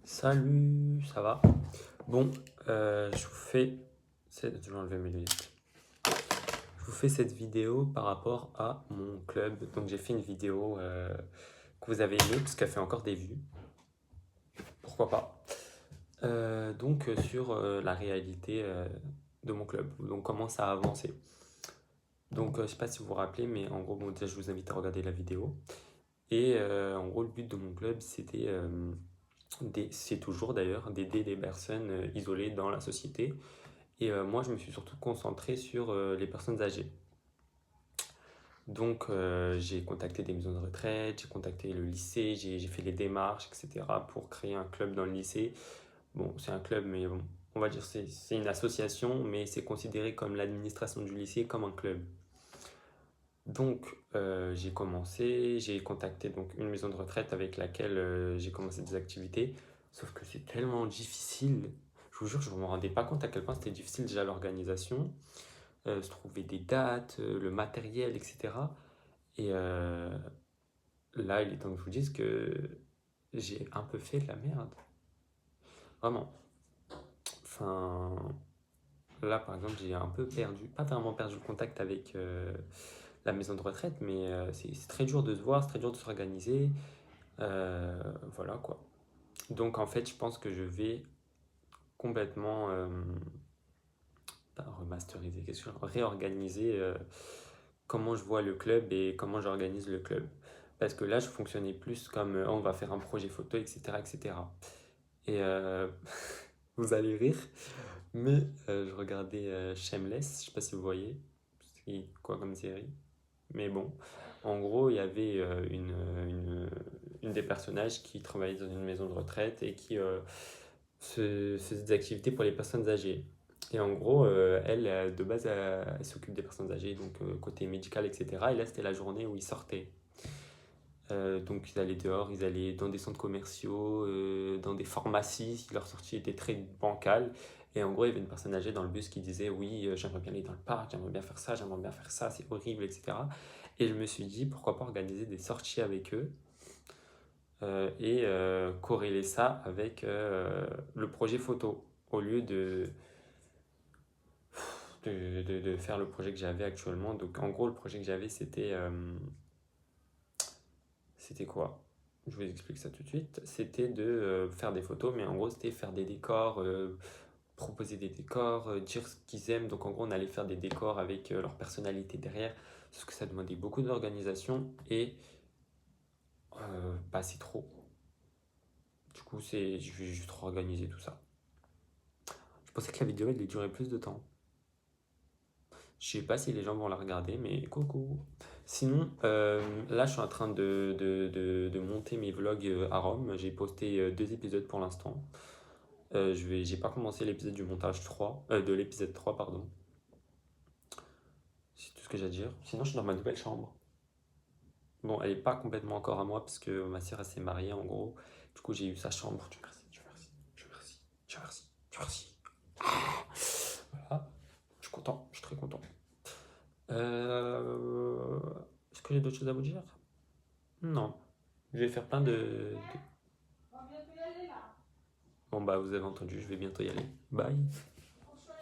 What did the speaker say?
Salut, ça va? Bon, je vous fais... Je vais enlever mes lunettes. Je vous fais cette vidéo par rapport à mon club. Donc j'ai fait une vidéo que vous avez aimée parce qu'elle fait encore des vues. Pourquoi pas? Sur la réalité de mon club. Donc comment ça a avancé. Donc je sais pas si vous vous rappelez, mais en gros, bon, déjà je vous invite à regarder la vidéo. Et en gros, le but de mon club, c'était... c'est toujours d'ailleurs d'aider les personnes isolées dans la société. Et moi, je me suis surtout concentré sur les personnes âgées. Donc, j'ai contacté des maisons de retraite, j'ai contacté le lycée, j'ai fait les démarches, etc. pour créer un club dans le lycée. Bon, c'est un club, mais bon, on va dire c'est une association, mais c'est considéré comme l'administration du lycée comme un club. Donc, j'ai contacté donc une maison de retraite avec laquelle j'ai commencé des activités. Sauf que c'est tellement difficile. Je vous jure, je ne me rendais pas compte à quel point c'était difficile déjà l'organisation, se trouver des dates, le matériel, etc. Et là, il est temps que je vous dise que j'ai un peu fait de la merde. Vraiment. Enfin, là, par exemple, j'ai un peu perdu, pas vraiment perdu le contact avec la maison de retraite, mais c'est très dur de se voir, c'est très dur de s'organiser. Voilà quoi. Donc en fait, je pense que je vais complètement pas remasteriser, réorganiser comment je vois le club et comment j'organise le club. Parce que là, je fonctionnais plus comme on va faire un projet photo, etc. etc. Et vous allez rire, mais je regardais Shameless, je sais pas si vous voyez, c'est quoi comme série. Mais bon, en gros, il y avait une des personnages qui travaillait dans une maison de retraite et qui faisait des activités pour les personnes âgées. Et en gros, elle, de base, elle s'occupe des personnes âgées, donc côté médical, etc. Et là, c'était la journée où ils sortaient. Donc, ils allaient dehors, ils allaient dans des centres commerciaux, dans des pharmacies. Leur sortie était très bancale. Et en gros, il y avait une personne âgée dans le bus qui disait: oui, j'aimerais bien aller dans le parc, j'aimerais bien faire ça, c'est horrible, etc. Et je me suis dit, pourquoi pas organiser des sorties avec eux et corréler ça avec le projet photo, au lieu de faire le projet que j'avais actuellement. Donc en gros, le projet que j'avais, c'était quoi? Je vous explique ça tout de suite. C'était de faire des photos, mais en gros, c'était faire des décors, proposer des décors, dire ce qu'ils aiment. Donc en gros, on allait faire des décors avec leur personnalité derrière, parce que ça demandait beaucoup d'organisation et pas c'est trop. Du coup, je vais juste organiser tout ça. Je pensais que la vidéo allait durer plus de temps. Je sais pas si les gens vont la regarder, mais coucou. Sinon, là, je suis en train de monter mes vlogs à Rome. J'ai posté 2 épisodes pour l'instant. J'ai pas commencé l'épisode du montage 3, de l'épisode 3, pardon. C'est tout ce que j'ai à dire. Sinon, je suis dans ma nouvelle chambre. Bon, elle est pas complètement encore à moi parce que ma sœur elle s'est mariée en gros. Du coup, j'ai eu sa chambre. Dieu merci, Dieu merci, Dieu merci, Dieu merci, Dieu merci. Voilà, je suis content, je suis très content. Est-ce que j'ai d'autres choses à vous dire? Non. Je vais faire plein Bon bah vous avez entendu, je vais bientôt y aller. Bye.